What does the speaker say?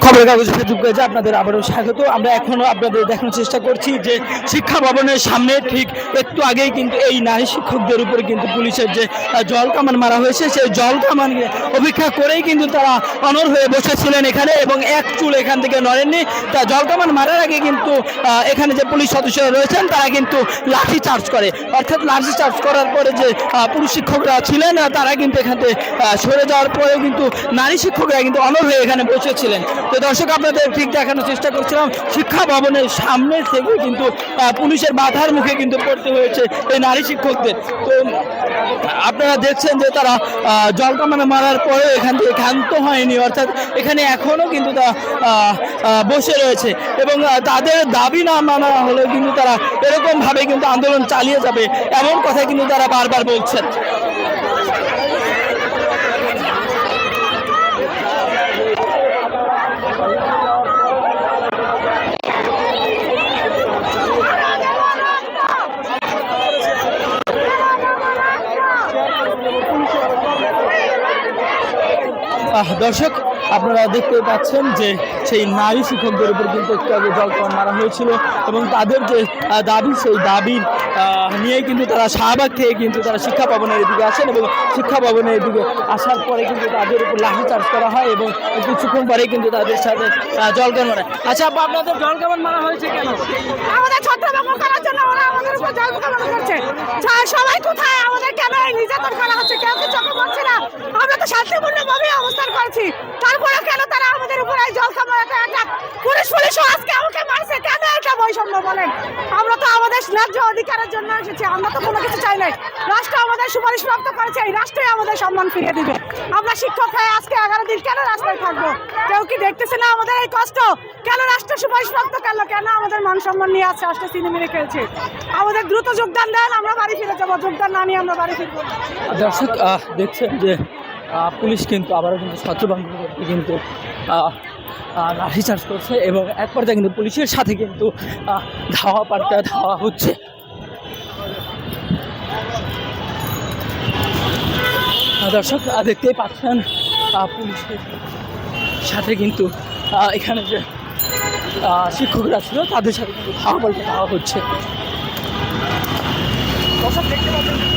খবরের কাগজে ফেসবুক পেজে আপনাদের আবারও স্বাগত। আমরা এখনও আপনাদের দেখানোর চেষ্টা করছি যে শিক্ষা ভবনের সামনে ঠিক একটু আগেই কিন্তু এই নারী শিক্ষকদের উপরে কিন্তু পুলিশের যে জল কামান মারা হয়েছে, সেই জল কামান অপেক্ষা করেই কিন্তু তারা অনড় হয়ে বসেছিলেন এখানে, এবং এক চুল এখান থেকে নড়েননি। তা জল কামান মারার আগে কিন্তু এখানে যে পুলিশ সদস্যরা রয়েছেন তারা কিন্তু লাঠি চার্জ করে, অর্থাৎ লাঠি চার্জ করার পরে যে পুরুষ শিক্ষকরা ছিলেন তারা কিন্তু এখান থেকে সরে যাওয়ার পরেও কিন্তু নারী শিক্ষকরা কিন্তু অনড় হয়ে এখানে বসেছিলেন। তো দর্শক, আপনাদের ঠিক দেখানোর চেষ্টা করছিলাম শিক্ষা ভবনের সামনে থেকে কিন্তু পুলিশের বাধার মুখে কিন্তু পড়তে হয়েছে এই নারী শিক্ষকদের। তো আপনারা দেখছেন যে তারা জল কামানে মারার পরে এখান থেকে ক্ষান্ত হয়নি, অর্থাৎ এখানে এখনও কিন্তু তারা বসে রয়েছে, এবং তাদের দাবি না মানা হলে কিন্তু তারা এরকমভাবে কিন্তু আন্দোলন চালিয়ে যাবে, এমন কথা কিন্তু তারা বারবার বলছেন। দর্শক, আপনারা দেখতে পাচ্ছেন যে সেই নারী শিক্ষকদের উপর কিন্তু একটু আগে জল কামান মারা হয়েছিল, এবং তাদের যে দাবি সেই দাবির নিয়ে কিন্তু তারা শাহবাগ থেকে কিন্তু তারা শিক্ষা ভবনের এদিকে আসেন, এবং শিক্ষা ভবনের এদিকে আসার পরে কিন্তু তাদের উপর লাঠি চার্জ করা হয়, এবং কিছুক্ষণ পরে কিন্তু তাদের সাথে জল কামান মারা। আচ্ছা, আপনাদের জল কামান মারা হয়েছে কেন? আমাদের ছত্রভঙ্গ করার জন্য ওরা আমাদের উপর জল কামান করছে। সবাই কোথায়? আমাদের কেন এই নির্যাতন করা হচ্ছে? কেউ কি চোখে পড়ছে না? আমরা তো শান্তিপূর্ণভাবে অবস্থান করছি, তারপরে কেন তারা আমাদের উপর এই জল কামানটা অ্যাটাক? পুলিশও আজকে আমাকে মারছে কেন? এটা বৈষম্য বলেন? আমরা তো আমাদের ন্যায্য অধিকারের জন্য এসেছি, আমরা তো কোনো কিছু চাই নাই। রাষ্ট্র আমাদের সুপারিশ প্রাপ্ত করেছে, এই রাষ্ট্রই আমাদের সম্মান ফিরিয়ে দিবে। আমরা শিক্ষক হয়ে আজকে 11 দিন কেন রাস্তায় থাকবো? কেউ কি দেখতেছে না আমাদের এই কষ্ট? কেন রাষ্ট্র সুপারিশ প্রাপ্ত করলো? কেন আমাদের মান সম্মান নিয়ে আছে রাষ্ট্র সিনেমিনে খেলছে? আমাদের দ্রুত যোগদান দেন, আমরা বাড়ি ফিরে যাবো। যোগদান না নিয়ে আমরা বাড়ি ফিরবো। দর্শক, দেখছেন যে পুলিশ কিন্তু আবারও কিন্তু ছত্রভঙ্গ করতে কিন্তু লাঠি চার্জ করছে, এবং এক পর্যায়ে কিন্তু পুলিশের সাথে কিন্তু ধাওয়া পাল্টা ধাওয়া হচ্ছে। দর্শক, দেখতেই পাচ্ছেন পুলিশের সাথে কিন্তু এখানে যে শিক্ষকরা ছিল তাদের সাথে কিন্তু ধাওয়া পাল্টা ধাওয়া হচ্ছে। দর্শক, দেখতে পাচ্ছেন